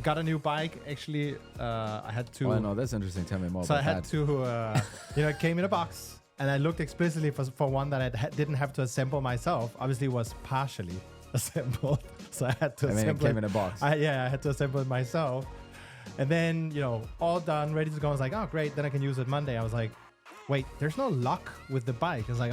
got a new bike. Actually, I had to. Oh, no, that's interesting. Tell me more So about I had that. to, it came in a box, and I looked explicitly for one that I didn't have to assemble myself. Obviously, it was partially assembled, so I had to assemble it came in a box. I had to assemble it myself, and then all done, ready to go. I was like, oh great, then I can use it Monday. I was like, wait, there's no lock with the bike. I was like,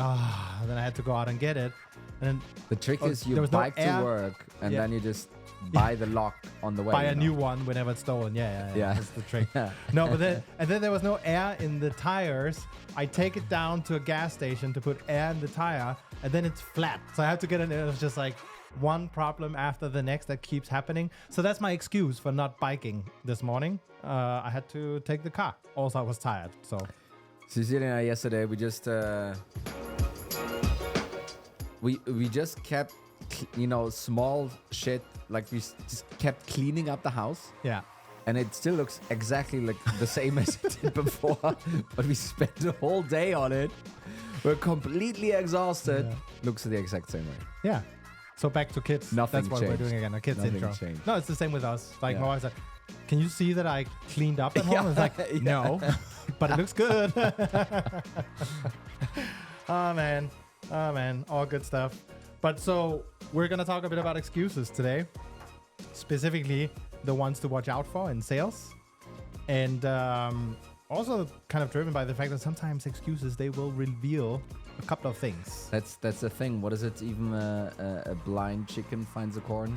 then I had to go out and get it, and then The trick is there you was no bike to air. work, and Yeah. then you just buy the lock on the way. buy a new one whenever it's stolen. Yeah. That's the trick. Yeah. No, but then there was no air in the tires. I take it down to a gas station to put air in the tire, and then it's flat. So I have to get it. It was just like one problem after the next that keeps happening. So that's my excuse for not biking this morning. I had to take the car. Also, I was tired. So Cecilia and I yesterday, we just we just kept small shit, like we just kept cleaning up the house, yeah. and it still looks exactly like the same as it did before, but we spent the whole day on it. We're completely exhausted. Yeah. Looks the exact same way. Yeah. So back to kids. Nothing That's what changed. we're doing again. A kids Nothing intro. changed. No, it's the same with us. Like Yeah. my wife's like, can you see that I cleaned up at home? Yeah. It's like, no, but it looks good. Oh man. All good stuff. But so we're going to talk a bit about excuses today, specifically the ones to watch out for in sales. And also kind of driven by the fact that sometimes excuses, they will reveal a couple of things. That's the thing. What is it? Even a blind chicken finds a corn.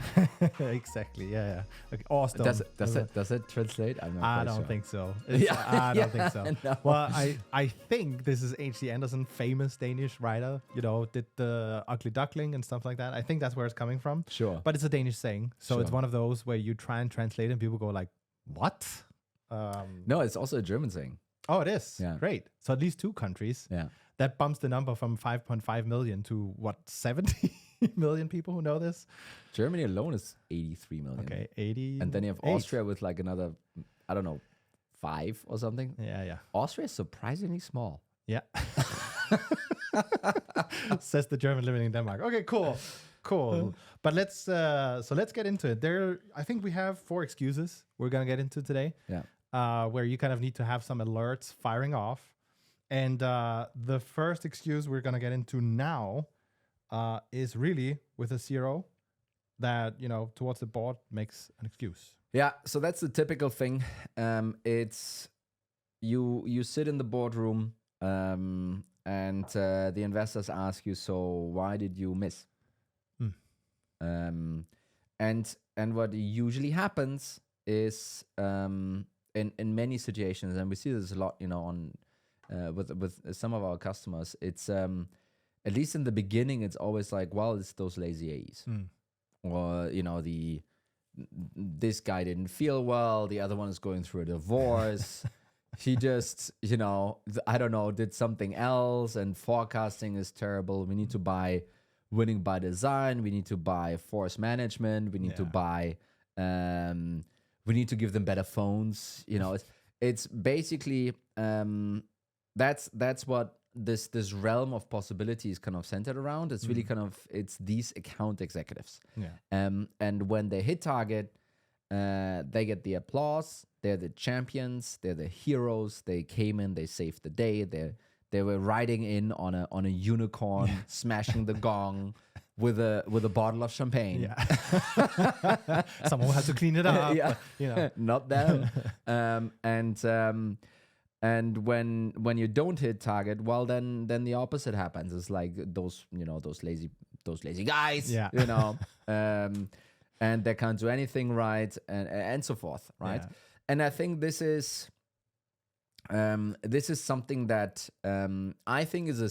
Exactly. Yeah. Okay. Awesome. Does it translate? I'm not I quite don't sure. think so. Yeah. I don't think so. No. Well, I think this is H.C. Andersen, famous Danish writer, did the Ugly Duckling and stuff like that. I think that's where it's coming from. Sure. But it's a Danish saying. So it's Sure. one of those where you try and translate and people go like, what? No, it's also a German saying. Oh, it is? Yeah. Great. So at least two countries. Yeah. That bumps the number from 5.5 million to 70 million people who know this? Germany alone is 83 million. Okay, 80. And then you have Austria with like another, I don't know, 5 or something. Yeah. Austria is surprisingly small. Yeah. Says the German living in Denmark. Okay, cool. But let's get into it. I think we have 4 excuses we're gonna get into today. Yeah. Where you kind of need to have some alerts firing off. And the first excuse we're gonna get into now is really with a 0 that towards the board makes an excuse. Yeah, so that's the typical thing. It's you sit in the boardroom and the investors ask you, so why did you miss? And what usually happens is in many situations, and we see this a lot, on with some of our customers, it's at least in the beginning, it's always like, well, it's those lazy AEs, or this guy didn't feel well, the other one is going through a divorce. He just, I don't know, did something else, and forecasting is terrible. We need to buy winning by design. We need to buy force management. We need to buy, we need to give them better phones. It's basically, that's what this realm of possibilities kind of centered around. It's really it's these account executives. Yeah. And when they hit target, they get the applause. They're the champions. They're the heroes. They came in. They saved the day. They were riding in on a unicorn, smashing the gong with a bottle of champagne. Yeah. Someone has to clean it up. Yeah. But, Not them. And when you don't hit target, well, then the opposite happens. It's like those lazy guys. Yeah. And they can't do anything right, and so forth, right? Yeah. And I think this is something that I think is a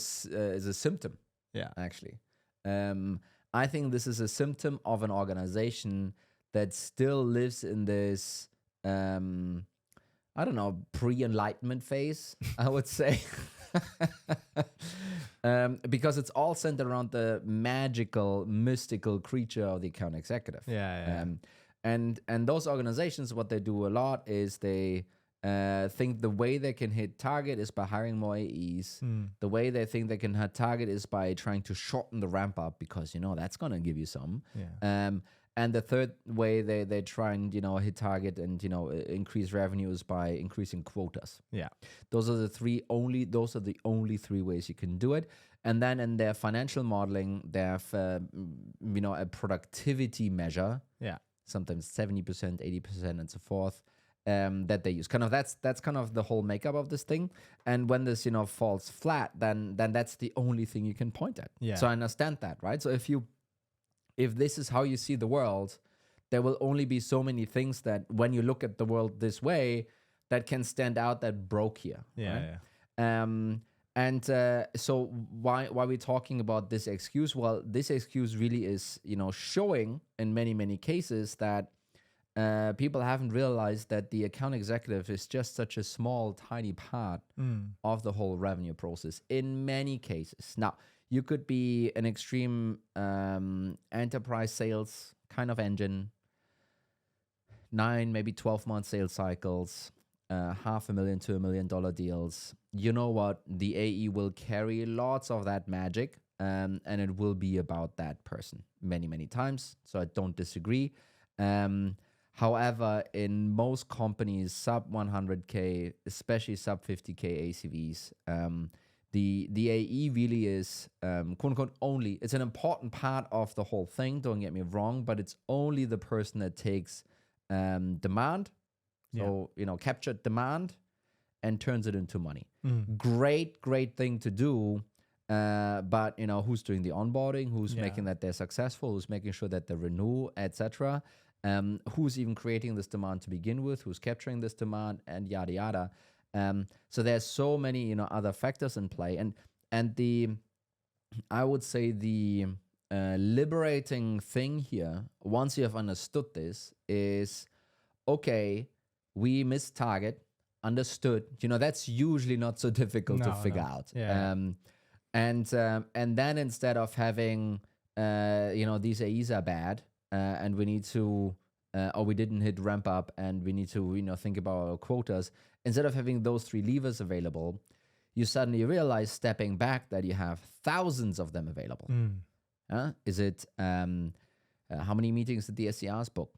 symptom. Yeah. Actually, I think this is a symptom of an organization that still lives in this I don't know, pre-enlightenment phase, I would say. Because it's all centered around the magical, mystical creature of the account executive. Yeah. And those organizations, what they do a lot is they think the way they can hit target is by hiring more AEs. The way they think they can hit target is by trying to shorten the ramp up, because that's going to give you some. Yeah. And the third way they try and hit target and increase revenues by increasing quotas. Yeah. Those are the only three ways you can do it. And then in their financial modeling, they have a productivity measure. Yeah. Sometimes 70%, 80%, and so forth. That they use. Kind of that's kind of the whole makeup of this thing. And when this falls flat, then that's the only thing you can point at. Yeah. So I understand that, right? So if this is how you see the world, there will only be so many things that when you look at the world this way, that can stand out that broke here. Yeah. Right? Yeah. So why we're talking about this excuse? Well, this excuse really is showing in many cases that people haven't realized that the account executive is just such a small, tiny part of the whole revenue process in many cases. Now, you could be an extreme enterprise sales kind of engine, 9, maybe 12-month sales cycles, $500,000 to $1 million deals. You know what? The AE will carry lots of that magic, and it will be about that person many times. So I don't disagree. However, in most companies, sub 100K, especially sub 50K ACVs, the AE really is quote unquote only. It's an important part of the whole thing. Don't get me wrong, but it's only the person that takes demand, so captured demand, and turns it into money. Great thing to do. But who's doing the onboarding? Who's making that they're successful? Who's making sure that they renew, etc. Who's even creating this demand to begin with, who's capturing this demand, and yada yada. So there's so many other factors in play, and I would say the liberating thing here, once you have understood this, is okay, we missed target, understood. That's usually not so difficult to figure out. And then instead of having these AEs are bad, and we need to, or we didn't hit ramp up, and we need to, think about our quotas. Instead of having those three levers available, you suddenly realize, stepping back, that you have thousands of them available. Is it how many meetings did the SDRs book?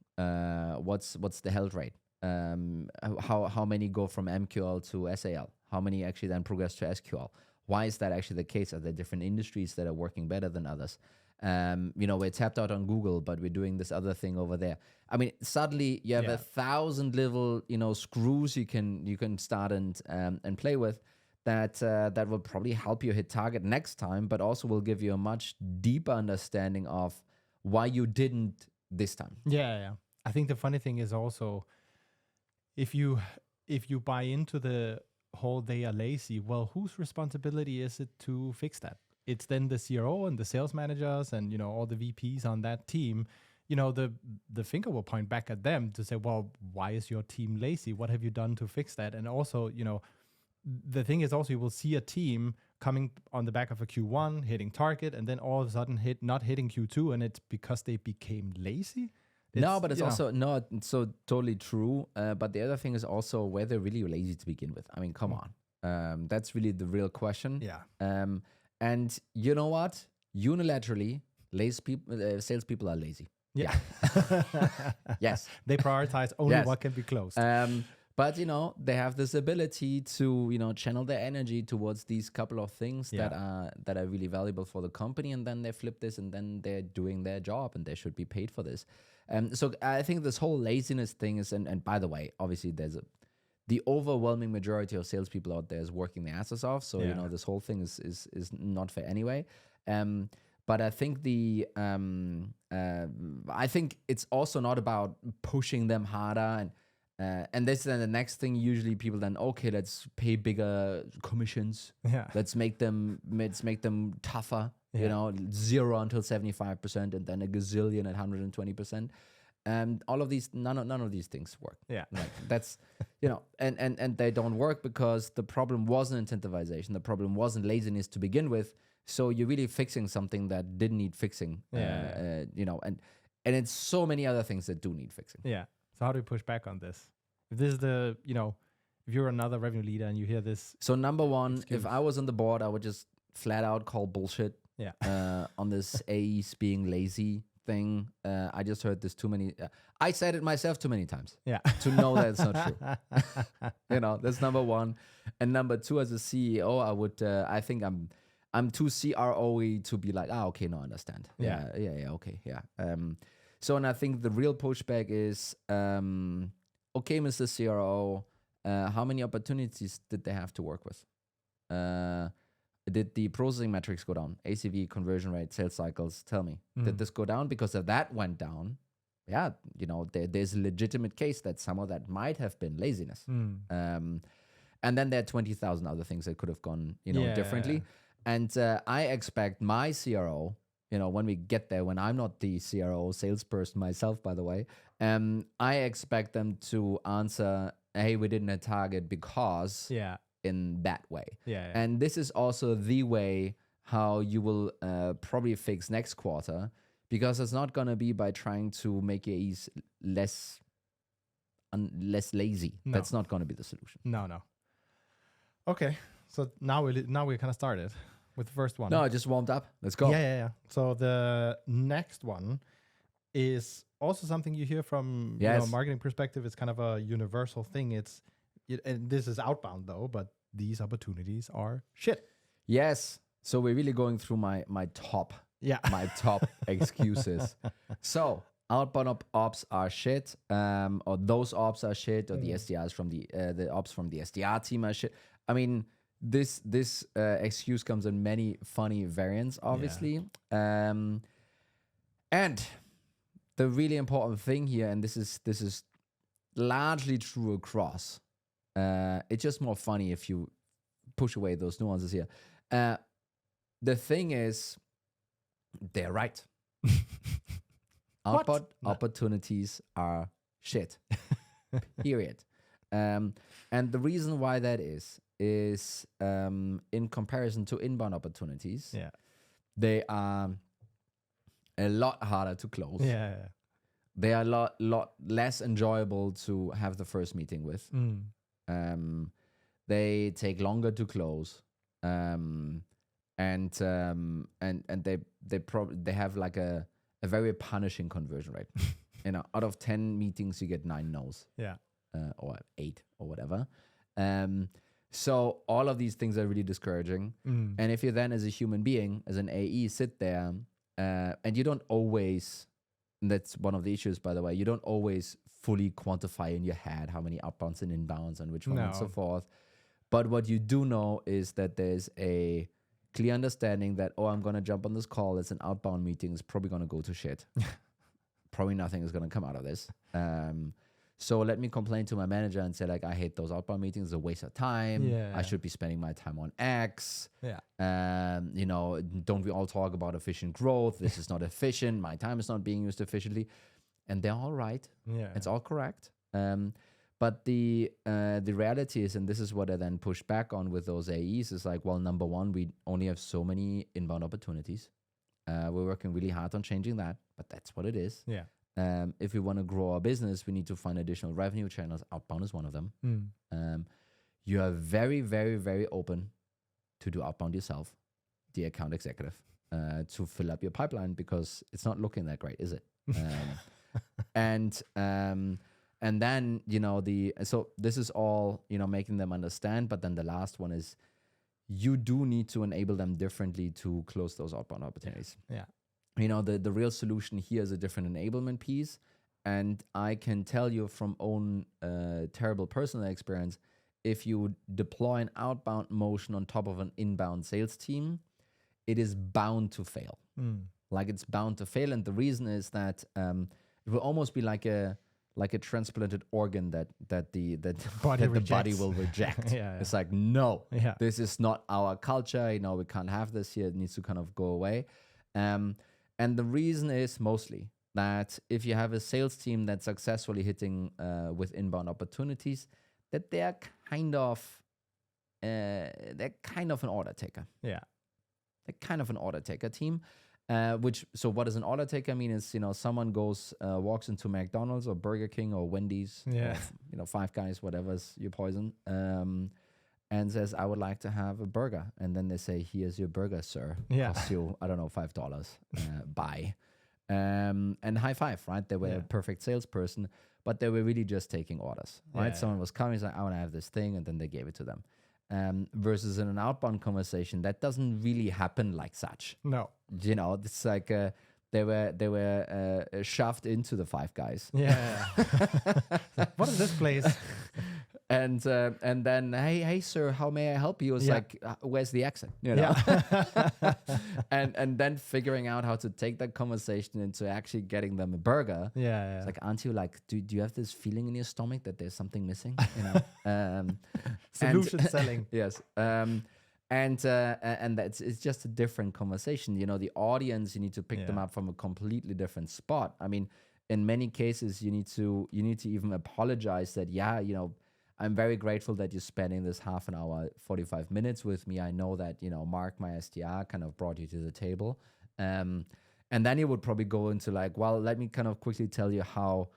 What's the held rate? How many go from MQL to SAL? How many actually then progress to SQL? Why is that actually the case? Are there different industries that are working better than others? We're tapped out on Google, but we're doing this other thing over there. I mean, suddenly you have 1,000 little, screws you can start and play with that will probably help you hit target next time, but also will give you a much deeper understanding of why you didn't this time. Yeah. I think the funny thing is also, if you buy into the whole they are lazy, well, whose responsibility is it to fix that? It's then the CRO and the sales managers and all the VPs on that team. The finger will point back at them to say, well, why is your team lazy? What have you done to fix that? And also, the thing is also, you will see a team coming on the back of a Q1 hitting target, and then all of a sudden not hitting Q2, and it's because they became lazy. It's also not so totally true. But the other thing is also whether really lazy to begin with. I mean, come on. That's really the real question. Yeah. And you know what? Unilaterally, salespeople are lazy. Yeah. Yes. They prioritize only what can be closed. But they have this ability to channel their energy towards these couple of things that are really valuable for the company, and then they flip this, and then they're doing their job, and they should be paid for this. So I think this whole laziness thing is, and by the way, obviously the overwhelming majority of salespeople out there is working their asses off. So this whole thing is not fair anyway. But I think I think it's also not about pushing them harder, and this is then the next thing. Usually people then, okay, let's pay bigger commissions. Yeah. Let's make them tougher. 0 until 75%, and then a gazillion at 120%. All of these, none of these things work. Yeah. Like that's, and they don't work because the problem wasn't incentivization. The problem wasn't laziness to begin with. So you're really fixing something that didn't need fixing. And it's so many other things that do need fixing. Yeah. So how do you push back on this? If this is if you're another revenue leader and you hear this. So number one, excuse. If I was on the board, I would just flat out call bullshit. Yeah. On this AEs being lazy thing. I just heard this too many. I said it myself too many times Yeah. to know that it's not true. That's number one. And number two, as a CEO, I would. I think I'm too CRO-y to be like, okay, no, I understand. Yeah, okay, yeah. So, and I think the real pushback is, okay, Mr. CRO, how many opportunities did they have to work with? Did the processing metrics go down? ACV, conversion rate, sales cycles? Tell me, did this go down? Because if that went down, there's a legitimate case that some of that might have been laziness. And then there are 20,000 other things that could have gone, differently. And I expect my CRO, when we get there, when I'm not the CRO salesperson myself, by the way, I expect them to answer, hey, we didn't hit target because in that way. And this is also the way how you will probably fix next quarter, because it's not going to be by trying to make AEs less lazy. No. That's not going to be the solution. No. Okay, so now we kind of started with the first one. No, I just warmed up. Let's go. Yeah. So the next one is also something you hear from marketing perspective. It's kind of a universal thing. And this is outbound though, but these opportunities are shit. Yes. So we're really going through my top excuses. So outbound ops are shit, or those ops are shit, or the SDRs from the ops from the SDR team are shit. I mean, this excuse comes in many funny variants, obviously. And the really important thing here, and this is largely true across. It's just more funny if you push away those nuances here. The thing is, they're right. Outbound opportunities are shit. Period. And the reason why that is in comparison to inbound opportunities, they are a lot harder to close. They are a lot less enjoyable to have the first meeting with. They take longer to close, and they have like a very punishing conversion rate. Out of 10 meetings, you get 9 no's. Or 8 or whatever. So all of these things are really discouraging. And if you then, as a human being, as an AE, sit there, and you don't always, and that's one of the issues, by the way, you don't always fully quantify in your head how many outbounds and inbounds and which one and so forth. But what you do know is that there's a clear understanding that, I'm going to jump on this call. It's an outbound meeting. It's probably going to go to shit. Probably nothing is going to come out of this. So let me complain to my manager and say, I hate those outbound meetings. It's a waste of time. I should be spending my time on X. Don't we all talk about efficient growth? This is not efficient. My time is not being used efficiently. And they're all right. It's all correct. But the reality is, and this is what I then push back on with those AEs, is number one, we only have so many inbound opportunities. We're working really hard on changing that, but that's what it is. If we want to grow our business, we need to find additional revenue channels. Outbound is one of them. You are very, very, very open to do outbound yourself, the account executive, to fill up your pipeline, because it's not looking that great, is it? And then, so this is all, making them understand. But then the last one is, you do need to enable them differently to close those outbound opportunities. The real solution here is a different enablement piece. And I can tell you from own terrible personal experience, if you deploy an outbound motion on top of an inbound sales team, it is bound to fail. It's bound to fail. And the reason is that it will almost be like a transplanted organ that the body will reject. It's no, this is not our culture. We can't have this here. It needs to kind of go away. And the reason is mostly that if you have a sales team that's successfully hitting with inbound opportunities, that they're kind of an order taker. They're kind of an order taker team. So what does an order taker mean? Is someone walks into McDonald's or Burger King or Wendy's, or, Five Guys, whatever's your poison, and says, I would like to have a burger. And then they say, here's your burger, sir. Costs you, I don't know, $5. Buy. And high five, right? They were a perfect salesperson, but they were really just taking orders, right? Someone was coming, saying, I want to have this thing, and then they gave it to them. Versus in an outbound conversation, that doesn't really happen like such. No. You know, it's like they were shoved into the Five Guys. Yeah. What is this place? And then, hey sir, how may I help you? It's like, where's the exit? You know, and then figuring out how to take that conversation into actually getting them a burger. It's like, aren't you like, do you have this feeling in your stomach that there's something missing? You know, Solution selling. Yes. And that's, it's just a different conversation. You know, the audience, you need to pick them up from a completely different spot. I mean, in many cases, you need to even apologize that, you know, I'm very grateful that you're spending this half an hour, 45 minutes with me. I know that, you know, Mark, my SDR, kind of brought you to the table. And then you would probably go into like, well, let me kind of quickly tell you how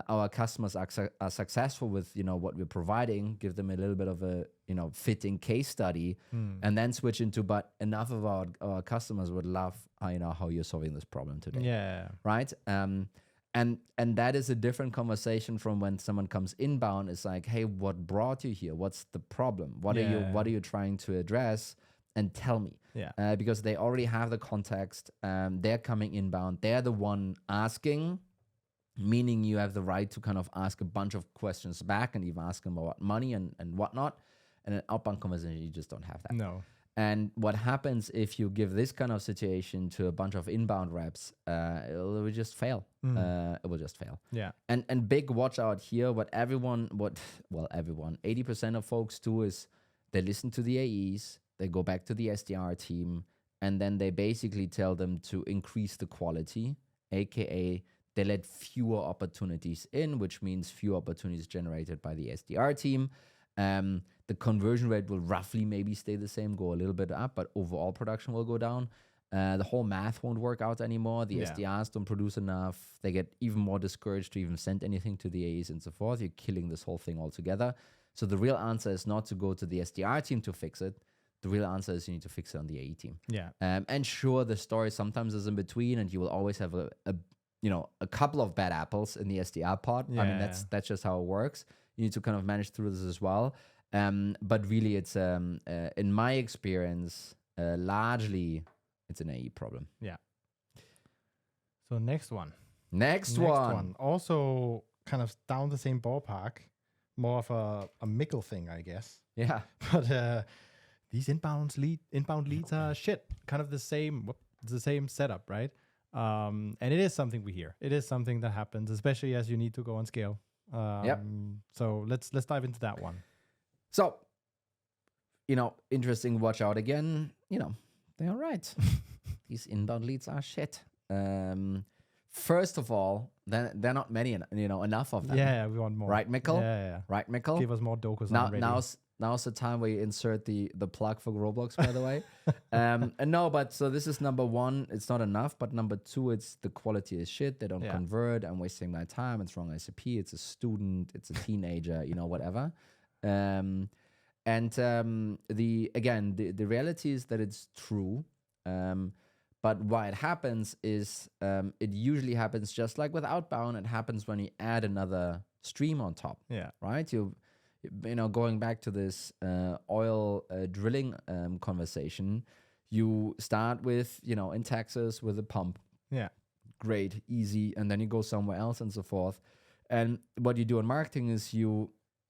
our customers are successful with, you know, what we're providing, give them a little bit of a, you know, fitting case study, and then switch into, but enough of our customers would love, you know, how you're solving this problem today. Yeah. Right. And that is a different conversation from when someone comes inbound. It's like, hey, what brought you here? What's the problem? What are you trying to address? And tell me. Because they already have the context. They're coming inbound. They're the one asking, meaning you have the right to kind of ask a bunch of questions back and even ask them about money and whatnot. And an outbound conversation, you just don't have that. No. And what happens if you give this kind of situation to a bunch of inbound reps? It will just fail. It will just fail. Yeah. And big watch out here. Everyone, 80% of folks do is they listen to the AEs, they go back to the SDR team, and then they basically tell them to increase the quality, aka they let fewer opportunities in, which means fewer opportunities generated by the SDR team. The conversion rate will roughly maybe stay the same, go a little bit up, but overall production will go down. The whole math won't work out anymore. The SDRs don't produce enough. They get even more discouraged to even send anything to the AEs and so forth. You're killing this whole thing altogether. So the real answer is not to go to the SDR team to fix it. The real answer is you need to fix it on the AE team. And sure, the story sometimes is in between, and you will always have a couple of bad apples in the SDR pod. I mean, that's just how it works. You need to kind of manage through this as well. But really, it's in my experience, largely it's an AE problem. Yeah. So next one. Next one. Also kind of down the same ballpark, more of a Mickle thing, I guess. Yeah. But these inbound leads are shit. Kind of the same setup, right? And it is something we hear. It is something that happens, especially as you need to go on scale. So let's dive into that one. So, you know, interesting. Watch out again. You know, they're right. These inbound leads are shit. First of all, they're not many, enough of them. Yeah, we want more. Right, Mikkel? Yeah. Right, Mikkel? Give us more dokus. Now's the time where you insert the plug for Roblox, by the way. And no, but so this is number one. It's not enough. But number two, it's the quality is shit. They don't convert. I'm wasting my time. It's wrong ICP. It's a student. It's a teenager. Whatever. The reality is that it's true. But why it happens is it usually happens just like with outbound. It happens when you add another stream on top. Yeah. Right. Going back to this oil drilling conversation, you start with, in Texas with a pump. Yeah. Great, easy. And then you go somewhere else and so forth. And what you do in marketing is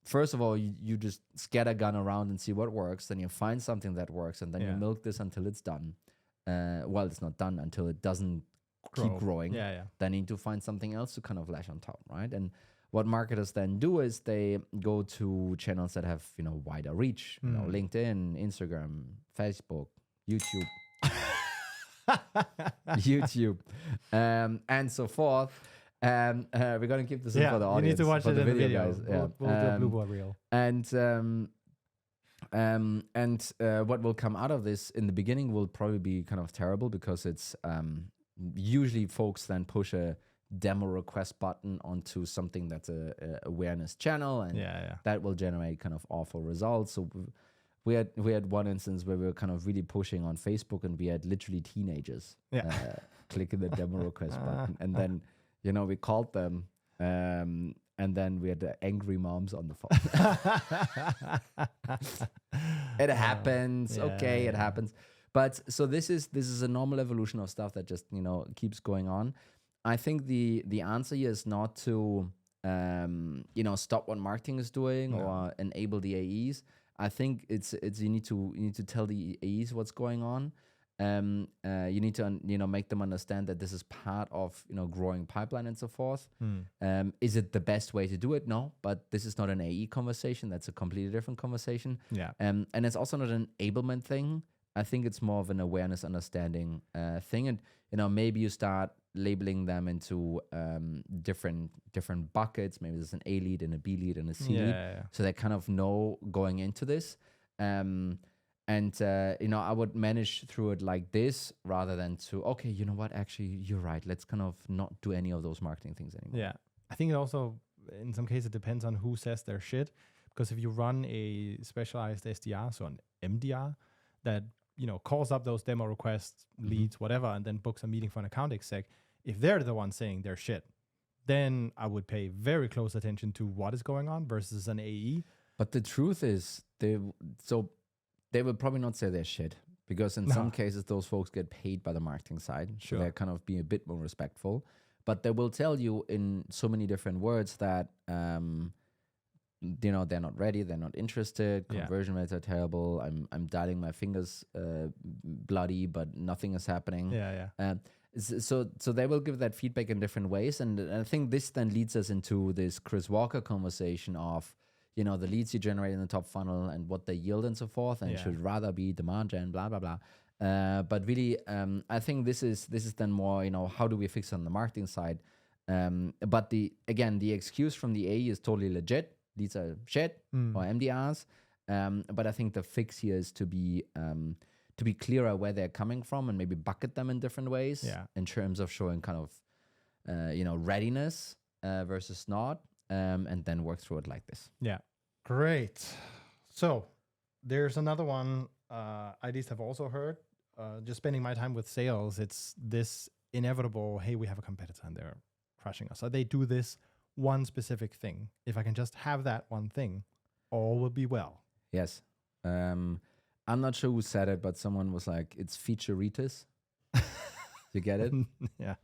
first of all, you just scattergun around and see what works. Then you find something that works. And then you milk this until it's done. Well, it's not done until it doesn't keep growing. Yeah. Then you need to find something else to kind of lash on top, right? And what marketers then do is they go to channels that have, wider reach, LinkedIn, Instagram, Facebook, YouTube, and so forth. We're going to keep this in for the audience. You need to watch it in the video, guys. We'll do a blue ball reel. And what will come out of this in the beginning will probably be kind of terrible because it's usually folks then push a demo request button onto something that's a awareness channel, and that will generate kind of awful results. So we had one instance where we were kind of really pushing on Facebook, and we had literally teenagers clicking the demo request button, and then we called them, and then we had the angry moms on the phone. It happens, okay, it happens. But so this is a normal evolution of stuff that just keeps going on. I think the answer here is not to stop what marketing is doing or enable the AEs. I think it's you need to tell the AEs what's going on. You need to make them understand that this is part of growing pipeline and so forth. Is it the best way to do it? No, but this is not an AE conversation. That's a completely different conversation. Yeah. And it's also not an enablement thing. I think it's more of an awareness, understanding thing. And maybe you start labeling them into different buckets. Maybe there's an A lead and a B lead and a C lead, so they kind of know going into this. I would manage through it like this rather than to, okay, you know what, actually, you're right. Let's kind of not do any of those marketing things anymore. Yeah. I think it also, in some cases, depends on who says their shit. Because if you run a specialized SDR, so an MDR, that calls up those demo requests, leads, whatever, and then books a meeting for an account exec, if they're the one saying their shit, then I would pay very close attention to what is going on versus an AE. But the truth is, they will probably not say their shit, because in some cases those folks get paid by the marketing side. Sure. So they're kind of being a bit more respectful. But they will tell you in so many different words that they're not ready, they're not interested, conversion rates are terrible, I'm dialing my fingers bloody, but nothing is happening. So they will give that feedback in different ways, and I think this then leads us into this Chris Walker conversation of the leads you generate in the top funnel and what they yield and so forth, and it should rather be demand gen, blah blah blah. But really, I think this is then more how do we fix it on the marketing side. But the excuse from the AE is totally legit. These are shit or MDRs, but I think the fix here is to be clearer where they're coming from and maybe bucket them in different ways in terms of showing kind of readiness versus not, and then work through it like this. Yeah, great. So there's another one IDs have also heard. Just spending my time with sales, it's this inevitable, hey, we have a competitor and they're crushing us. So they do this one specific thing. If I can just have that one thing, all will be well. Yes. I'm not sure who said it, but someone was like, it's featureitis. You get it? Yeah.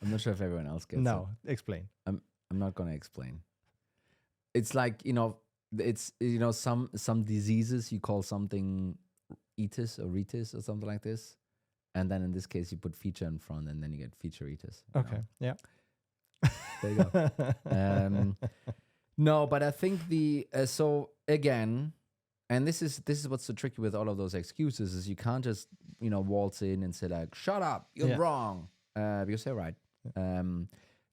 I'm not sure if everyone else gets it. No, explain. I'm not going to explain. It's like, it's, some diseases you call something itis or ritis or something like this. And then in this case, you put feature in front and then you get featureitis. Okay. Yeah. There you go. No, but I think so again, and this is what's so tricky with all of those excuses is you can't just waltz in and say like, shut up, you're wrong, because they're right.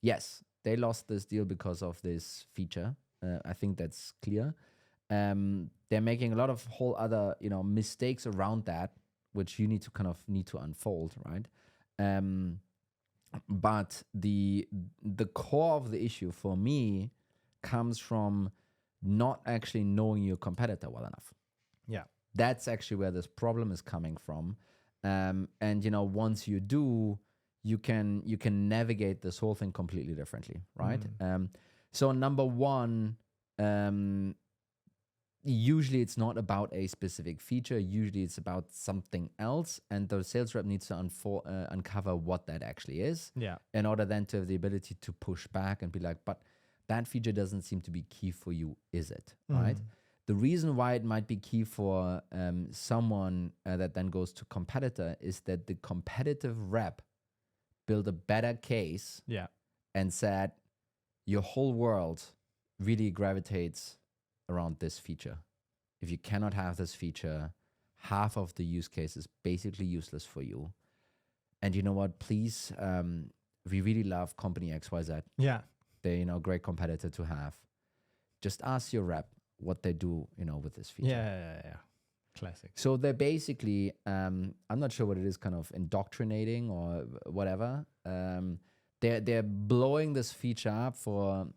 Yes, they lost this deal because of this feature. I think that's clear. They're making a lot of whole other mistakes around that, which you need to unfold, right? But the core of the issue for me comes from not actually knowing your competitor well enough. Yeah. That's actually where this problem is coming from. And once you do, you can navigate this whole thing completely differently, right? So number one, usually it's not about a specific feature. Usually it's about something else, and the sales rep needs to uncover what that actually is. Yeah. In order then to have the ability to push back and be like, but that feature doesn't seem to be key for you, is it? Right? The reason why it might be key for someone that then goes to competitor is that the competitive rep built a better case and said, your whole world really gravitates around this feature. If you cannot have this feature, half of the use case is basically useless for you. And you know what? Please, we really love company XYZ. Yeah. They're great competitor to have. Just ask your rep what they do, with this feature. Yeah. Classic. So they're basically, I'm not sure what it is, kind of indoctrinating or whatever. They're blowing this feature up for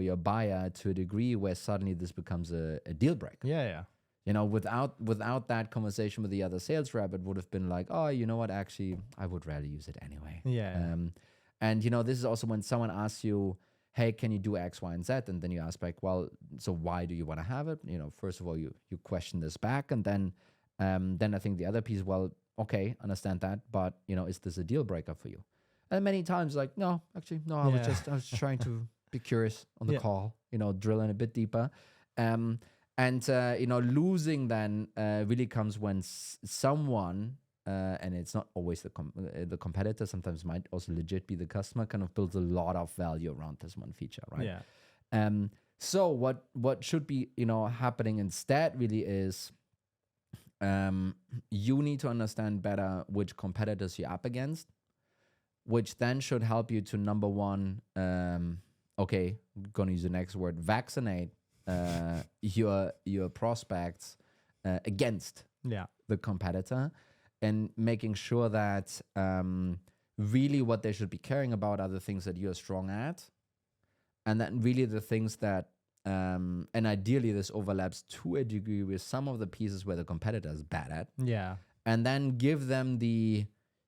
your buyer to a degree where suddenly this becomes a deal breaker. Yeah. without that conversation with the other sales rep, it would have been like, oh, you know what? Actually, I would rather use it anyway. Yeah. And this is also when someone asks you, hey, can you do X, Y, and Z? And then you ask back, well, so why do you want to have it? First of all, you question this back, and then I think the other piece, well, okay, understand that, but is this a deal breaker for you? And many times, like, no, actually, no, I was trying to be curious on the call, drill in a bit deeper. Losing then really comes when someone, and it's not always the competitor, sometimes might also legit be the customer, kind of builds a lot of value around this one feature, right? Yeah. So what should be, happening instead really is you need to understand better which competitors you're up against, which then should help you to, number one, okay, gonna use the next word, vaccinate your prospects against the competitor, and making sure that really what they should be caring about are the things that you're strong at, and then really the things that and ideally this overlaps to a degree with some of the pieces where the competitor is bad at, and then give them the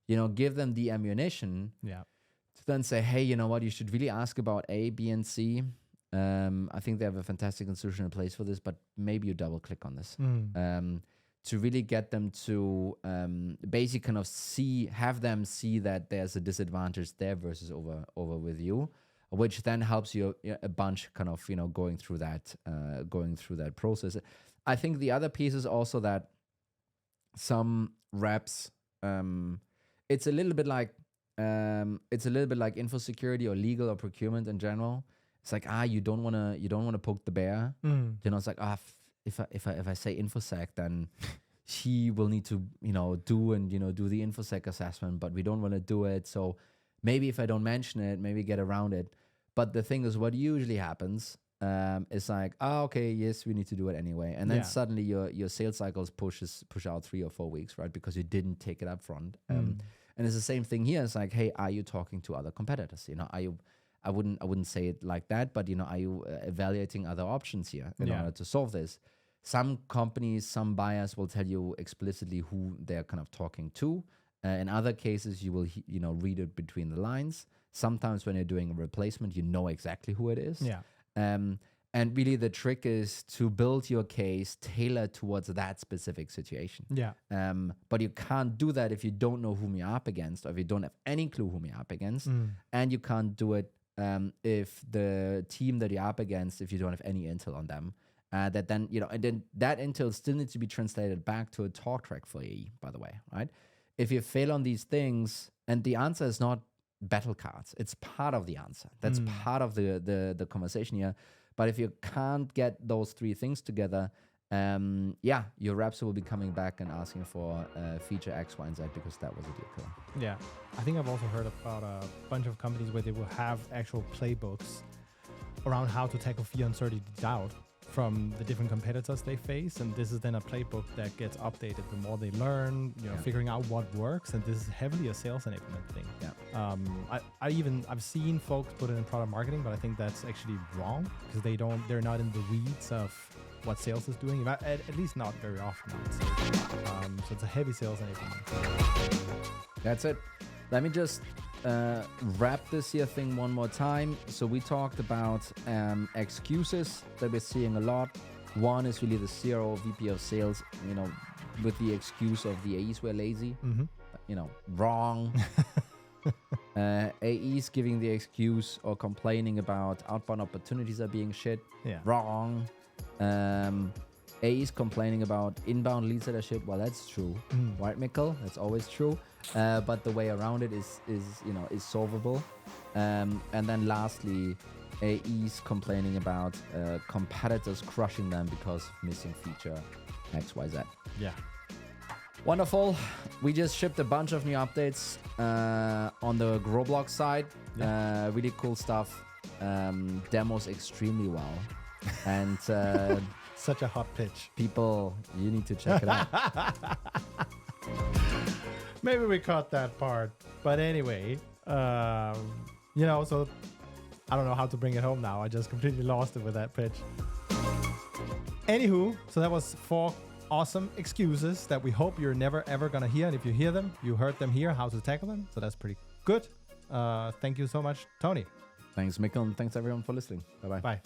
ammunition to then say, hey, you know what, you should really ask about A, B, and C. I think they have a fantastic institution in place for this, but maybe you double click on this to really get them to basically kind of have them see that there's a disadvantage there versus over with you, which then helps you a bunch kind of, going through that process. I think the other piece is also that some reps, it's a little bit like info security or legal or procurement in general. It's like, you don't want to poke the bear. It's like, if I say infosec, then he will need to do the infosec assessment, but we don't want to do it. So maybe if I don't mention it, maybe get around it. But the thing is, what usually happens is like, okay, yes, we need to do it anyway, and then suddenly your sales cycles push out 3 or 4 weeks, right? Because you didn't take it up front. And it's the same thing here. It's like, hey, are you talking to other competitors? Are you? I wouldn't say it like that, but are you evaluating other options here in order to solve this? Some companies, some buyers will tell you explicitly who they're kind of talking to. In other cases, you will read it between the lines. Sometimes when you're doing a replacement, you know exactly who it is. And really the trick is to build your case tailored towards that specific situation. But you can't do that if you don't know whom you're up against, or if you don't have any clue whom you're up against. And you can't do it if the team that you're up against, if you don't have any intel on them. And then that intel still needs to be translated back to a talk track for AE, by the way, right? If you fail on these things, and the answer is not battle cards, it's part of the answer. That's part of the conversation here. But if you can't get those 3 things together, your reps will be coming back and asking for feature X, Y, and Z because that was a deal killer. Yeah, I think I've also heard about a bunch of companies where they will have actual playbooks around how to tackle fear, uncertainty, doubt from the different competitors they face, and this is then a playbook that gets updated the more they learn, figuring out what works, and this is heavily a sales enablement thing. I've seen folks put it in product marketing, but I think that's actually wrong because they're not in the weeds of what sales is doing, at least not very often, I would say. So it's a heavy sales enablement. That's it. Let me just wrap this here thing one more time. So we talked about excuses that we're seeing a lot. One is really the CRO, VP of sales, with the excuse of the AEs were lazy. Wrong. AEs giving the excuse or complaining about outbound opportunities are being shit. Wrong. AEs complaining about inbound leads that are shit. Well, that's true, right, Mikkel? That's always true. But the way around it is solvable. And then lastly, AEs complaining about competitors crushing them because of missing feature X, Y, Z. Yeah. Wonderful. We just shipped a bunch of new updates on the Growblog side. Really cool stuff. Demos extremely well. And such a hot pitch. People, you need to check it out. Maybe we cut that part. But anyway, so I don't know how to bring it home now. I just completely lost it with that pitch. Anywho, so that was 4 awesome excuses that we hope you're never ever gonna hear. And if you hear them, you heard them here, how to tackle them. So that's pretty good. Thank you so much, Tony. Thanks, Mikkel, and thanks everyone for listening. Bye-bye. Bye.